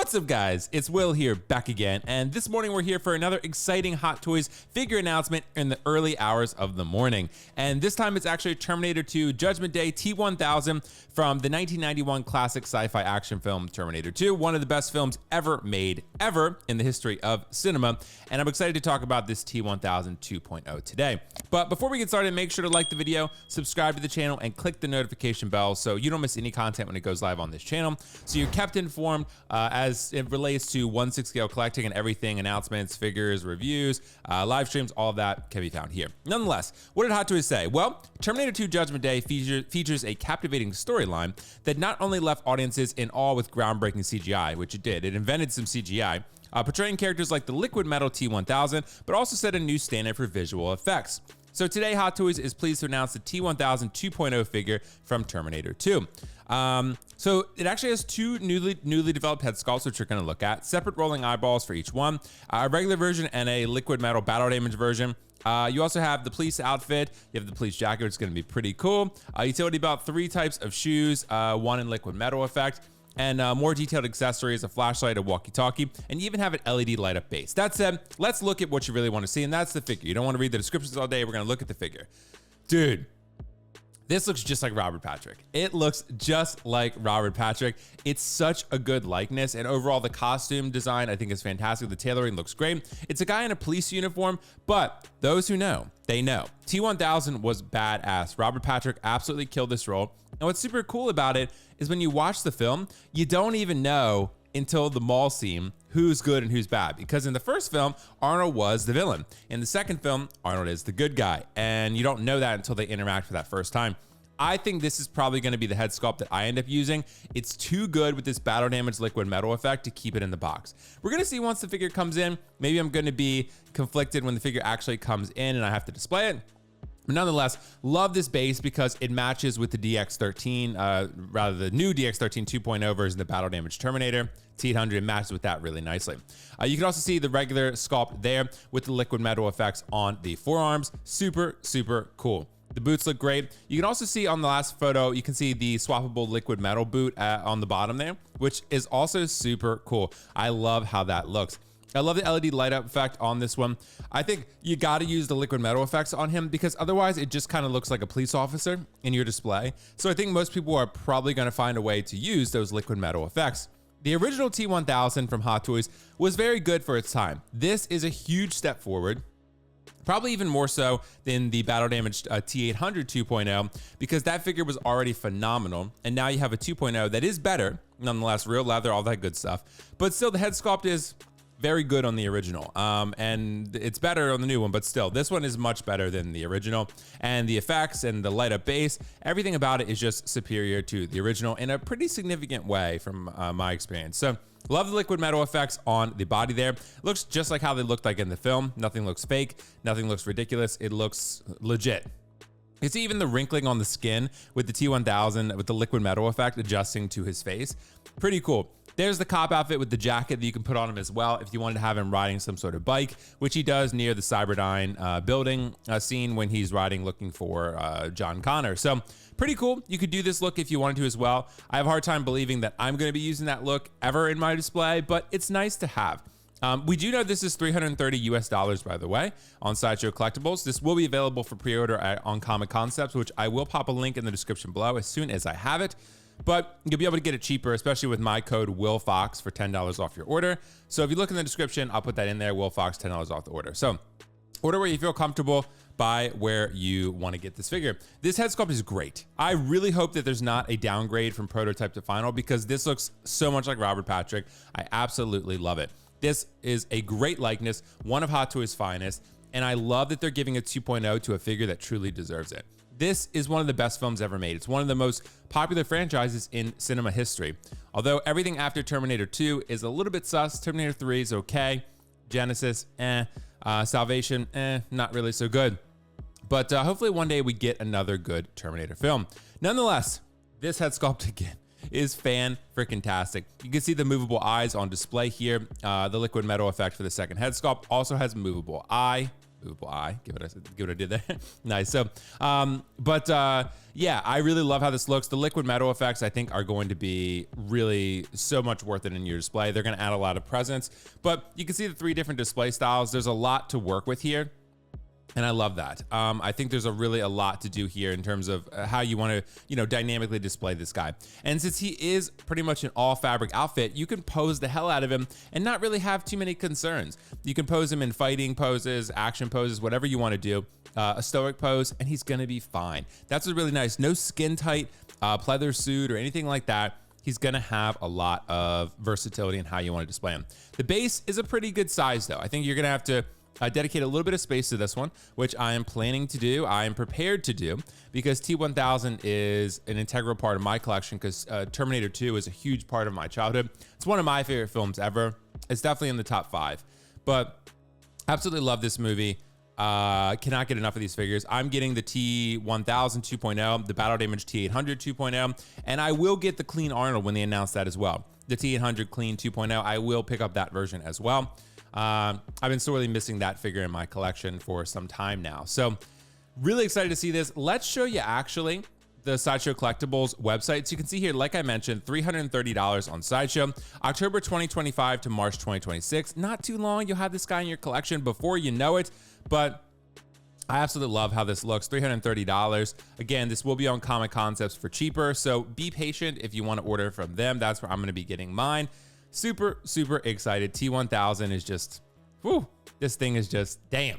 What's up, guys? It's Will here, back again, and this morning we're here for another exciting Hot Toys figure announcement in the early hours of the morning. And this time it's actually Terminator 2 Judgment Day T-1000 from the 1991 classic sci-fi action film Terminator 2, one of the best films ever made, ever in the history of cinema. And I'm excited to talk about this T-1000 2.0 today. But before we get started, make sure to like the video, subscribe to the channel, and click the notification bell so you don't miss any content when it goes live on this channel, so you're kept informed as it relates to 1/6 scale collecting and everything, announcements, figures, reviews, live streams, all of that can be found here. Nonetheless, what did Hot Toys say? Well, Terminator 2 Judgment Day features a captivating storyline that not only left audiences in awe with groundbreaking CGI, which it did, it invented some CGI, portraying characters like the liquid metal T-1000, but also set a new standard for visual effects. So today, Hot Toys is pleased to announce the T-1000 2.0 figure from Terminator 2. So it actually has two newly developed head sculpts, which we're going to look at, separate rolling eyeballs for each one, a regular version and a liquid metal battle damage version. You also have the police outfit, you have the police jacket, which is going to be pretty cool. Utility belt, 3 types of shoes, one in liquid metal effect, and more detailed accessories, a flashlight, a walkie-talkie, and you even have an LED light-up base. That said, let's look at what you really want to see, and that's the figure. You don't want to read the descriptions all day. We're going to look at the figure. Dude, this looks just like Robert Patrick. It looks just like Robert Patrick. It's such a good likeness, and overall the costume design I think is fantastic. The tailoring looks great. It's a guy in a police uniform, but those who know, they know. T-1000 was badass. Robert Patrick absolutely killed this role. And what's super cool about it is when you watch the film, you don't even know until the mall scene who's good and who's bad. Because in the first film, Arnold was the villain. In the second film, Arnold is the good guy. And you don't know that until they interact for that first time. I think this is probably going to be the head sculpt that I end up using. It's too good with this battle damage liquid metal effect to keep it in the box. We're going to see once the figure comes in. Maybe I'm going to be conflicted when the figure actually comes in and I have to display it. But nonetheless, love this base because it matches with the DX13, rather the new DX13 2.0 version, the battle damage Terminator. T1000 matches with that really nicely. You can also see the regular sculpt there with the liquid metal effects on the forearms. Super, super cool. The boots look great. You can also see on the last photo, you can see the swappable liquid metal boot on the bottom there, which is also super cool. I love how that looks. I love the LED light up effect on this one. I think you got to use the liquid metal effects on him because otherwise it just kind of looks like a police officer in your display. So I think most people are probably going to find a way to use those liquid metal effects. The original T-1000 from Hot Toys was very good for its time. This is a huge step forward. Probably even more so than the battle damaged T-800 2.0 because that figure was already phenomenal. And now you have a 2.0 that is better, nonetheless, real leather, all that good stuff. But still, the head sculpt is very good on the original, and it's better on the new one, but still, this one is much better than the original. And the effects and the light up base, everything about it is just superior to the original in a pretty significant way from my experience. So love the liquid metal effects on the body there. Looks just like how they looked like in the film. Nothing looks fake, nothing looks ridiculous. It looks legit. You see even the wrinkling on the skin with the T-1000 with the liquid metal effect adjusting to his face. Pretty cool. There's the cop outfit with the jacket that you can put on him as well if you wanted to have him riding some sort of bike, which he does near the Cyberdyne building scene when he's riding looking for John Connor. So pretty cool. You could do this look if you wanted to as well. I have a hard time believing that I'm going to be using that look ever in my display, but it's nice to have. We do know this is $330 US, by the way, on Sideshow Collectibles. This will be available for pre-order on Comic Concepts, which I will pop a link in the description below as soon as I have it. But you'll be able to get it cheaper, especially with my code WillFox for $10 off your order. So if you look in the description, I'll put that in there, WillFox, $10 off the order. So order where you feel comfortable, buy where you want to get this figure. This head sculpt is great. I really hope that there's not a downgrade from prototype to final because this looks so much like Robert Patrick. I absolutely love it. This is a great likeness, one of Hot Toys' finest, and I love that they're giving a 2.0 to a figure that truly deserves it. This is one of the best films ever made. It's one of the most popular franchises in cinema history. Although everything after Terminator 2 is a little bit sus, Terminator 3 is okay, Genesis, Salvation, not really so good. But hopefully one day we get another good Terminator film. Nonetheless, this head sculpt again is fan-freaking-tastic. You can see the movable eyes on display here. The liquid metal effect for the second head sculpt also has a movable eye. movable eye. Give what I did there. Nice. So, yeah, I really love how this looks. The liquid metal effects, I think, are going to be really so much worth it in your display. They're going to add a lot of presence, but you can see the 3 different display styles. There's a lot to work with here. And I love that. I think there's a lot to do here in terms of how you want to, dynamically display this guy. And since he is pretty much an all fabric outfit, you can pose the hell out of him and not really have too many concerns. You can pose him in fighting poses, action poses, whatever you want to do, a stoic pose, and he's going to be fine. That's what's really nice. No skin tight pleather suit or anything like that. He's going to have a lot of versatility in how you want to display him. The base is a pretty good size, though. I think you're going to have to dedicate a little bit of space to this one, which I am planning to do. I am prepared to do because T1000 is an integral part of my collection because Terminator 2 is a huge part of my childhood. It's one of my favorite films ever. It's definitely in the top 5, but absolutely love this movie. Cannot get enough of these figures. I'm getting the T1000 2.0, the Battle Damage T800 2.0, and I will get the Clean Arnold when they announce that as well. The T800 Clean 2.0, I will pick up that version as well. I've been sorely missing that figure in my collection for some time now. So really excited to see this. Let's show you actually the Sideshow Collectibles website. So you can see here, like I mentioned, $330 on Sideshow, October 2025 to March 2026. Not too long. You'll have this guy in your collection before you know it, but I absolutely love how this looks. $330. Again, this will be on Comic Concepts for cheaper. So be patient if you want to order from them. That's where I'm going to be getting mine. Super, super excited. T1000 is just, whew, this thing is just, damn.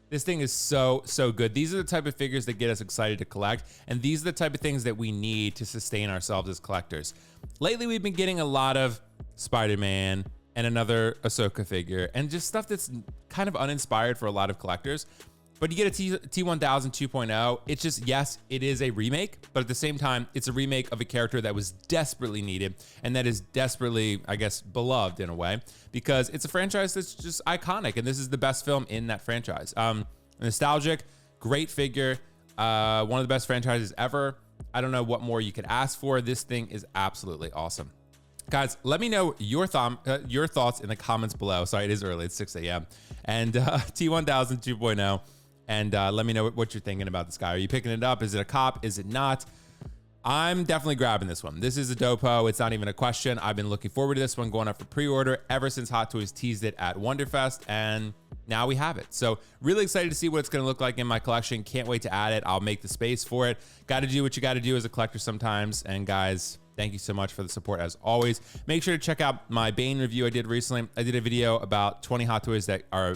This thing is so, so good. These are the type of figures that get us excited to collect, and these are the type of things that we need to sustain ourselves as collectors. Lately, we've been getting a lot of Spider-Man and another Ahsoka figure, and just stuff that's kind of uninspired for a lot of collectors. But you get a T1000 2.0. It's just, yes, it is a remake, but at the same time, it's a remake of a character that was desperately needed and that is desperately, I guess, beloved in a way, because it's a franchise that's just iconic, and this is the best film in that franchise. Nostalgic, great figure, one of the best franchises ever. I don't know what more you could ask for. This thing is absolutely awesome. Guys, let me know your thoughts in the comments below. Sorry, it is early. It's 6 a.m. And T1000 2.0. And let me know what you're thinking about this guy. Are you picking it up? Is it a cop? Is it not? I'm definitely grabbing this one. This is a dopo. It's not even a question. I've been looking forward to this one, going up for pre-order ever since Hot Toys teased it at Wonderfest, and now we have it. So really excited to see what it's going to look like in my collection. Can't wait to add it. I'll make the space for it. Got to do what you got to do as a collector sometimes. And guys, thank you so much for the support as always. Make sure to check out my Bane review I did recently. I did a video about 20 Hot Toys that are,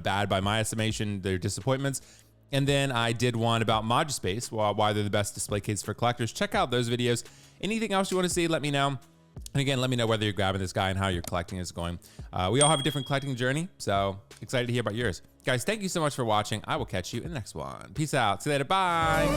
bad by my estimation, they're disappointments. And then I did one about Modspace, why they're the best display cases for collectors. Check out those videos. Anything else you want to see, let me know. And again, let me know whether you're grabbing this guy and how your collecting is going. We all have a different collecting journey, so excited to hear about yours. Guys, thank you so much for watching. I will catch you in the next one. Peace out. See you later. Bye.